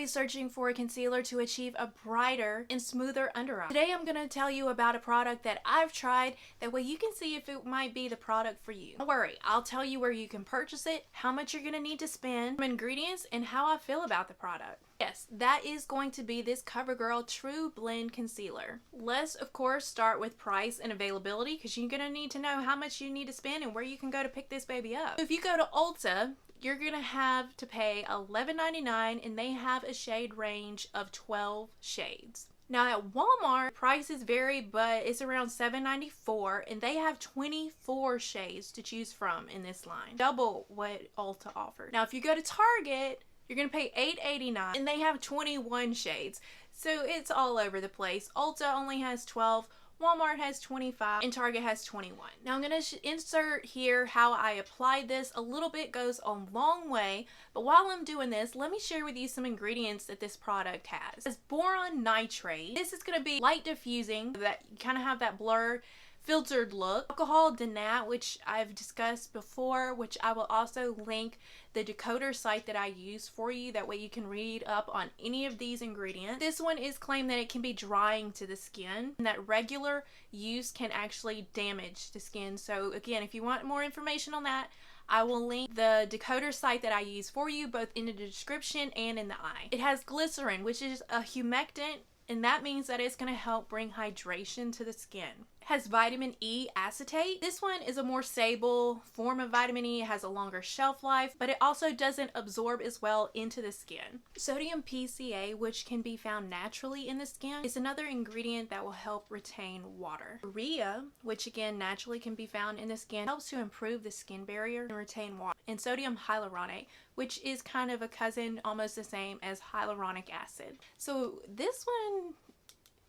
always searching for a concealer to achieve a brighter and smoother under eye. Today I'm going to tell you about a product that I've tried, that way you can see if it might be the product for you. Don't worry, I'll tell you where you can purchase it, how much you're going to need to spend, some ingredients, and how I feel about the product. Yes, that is going to be this Covergirl TruBlend Concealer. Let's, of course, start with price and availability, because you're going to need to know how much you need to spend and where you can go to pick this baby up. So if you go to Ulta, you're going to have to pay $11.99, and they have a shade range of 12 shades. Now at Walmart, prices vary, but it's around $7.94, and they have 24 shades to choose from in this line. Double what Ulta offers. Now if you go to Target, you're going to pay $8.89, and they have 21 shades. So it's all over the place. Ulta only has 12, Walmart has 25, and Target has 21. Now I'm going to insert here how I applied this. A little bit goes a long way, but while I'm doing this, let me share with you some ingredients that this product has. It's boron nitrate. This is going to be light diffusing, that you kind of have that blur filtered look. Alcohol denat, which I've discussed before, which I will also link the decoder site that I use for you, that way you can read up on any of these ingredients. This one is claimed that it can be drying to the skin, and that regular use can actually damage the skin. So again, if you want more information on that, I will link the decoder site that I use for you both in the description and in the eye. It has glycerin, which is a humectant, and that means that it's going to help bring hydration to the skin. It has vitamin E acetate. This one is a more stable form of vitamin E. It has a longer shelf life, but it also doesn't absorb as well into the skin. Sodium PCA, which can be found naturally in the skin, is another ingredient that will help retain water. Urea, which again naturally can be found in the skin, helps to improve the skin barrier and retain water. And sodium hyaluronate, which is kind of a cousin, almost the same as hyaluronic acid. So this one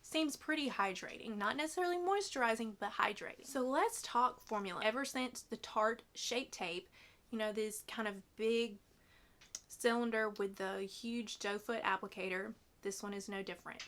seems pretty hydrating, not necessarily moisturizing, but hydrating. So let's talk formula. Ever since the Tarte Shape Tape, you know, this kind of big cylinder with the huge doe foot applicator, this one is no different.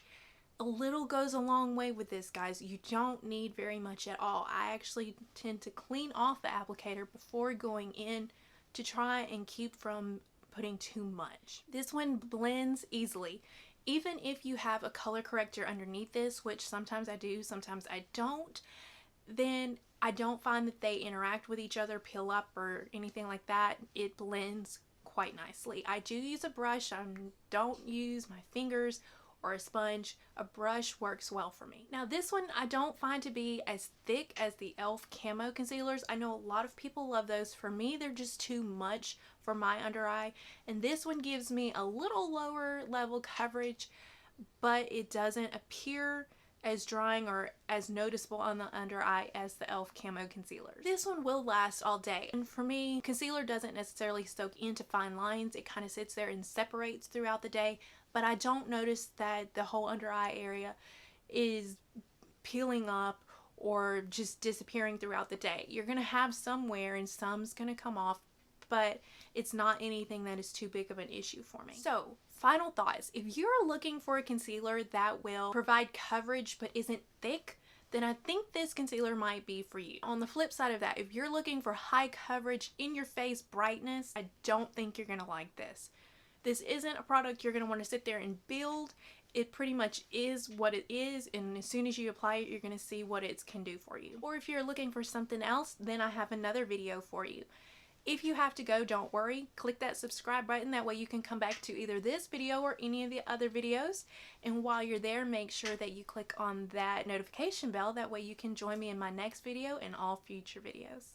A little goes a long way with this, guys. You don't need very much at all. I actually tend to clean off the applicator before going in to try and keep from putting too much. This one blends easily. Even if you have a color corrector underneath this, which sometimes I do, sometimes I don't, then I don't find that they interact with each other, peel up, or anything like that. It blends quite nicely. I do use a brush. I don't use my fingers or a sponge. A brush works well for me. Now this one I don't find to be as thick as the e.l.f. Camo Concealers. I know a lot of people love those. For me, they're just too much for my under eye, and this one gives me a little lower level coverage, but it doesn't appear as drying or as noticeable on the under eye as the e.l.f. Camo Concealer. This one will last all day, and for me, concealer doesn't necessarily soak into fine lines. It kind of sits there and separates throughout the day, but I don't notice that the whole under eye area is peeling up or just disappearing throughout the day. You're going to have some wear and some's going to come off, but it's not anything that is too big of an issue for me. So, final thoughts. If you're looking for a concealer that will provide coverage but isn't thick, then I think this concealer might be for you. On the flip side of that, if you're looking for high coverage, in your face brightness, I don't think you're going to like this. This isn't a product you're going to want to sit there and build. It pretty much is what it is, and as soon as you apply it, you're going to see what it can do for you. Or if you're looking for something else, then I have another video for you. If you have to go, don't worry. Click that subscribe button. That way you can come back to either this video or any of the other videos. And while you're there, make sure that you click on that notification bell. That way you can join me in my next video and all future videos.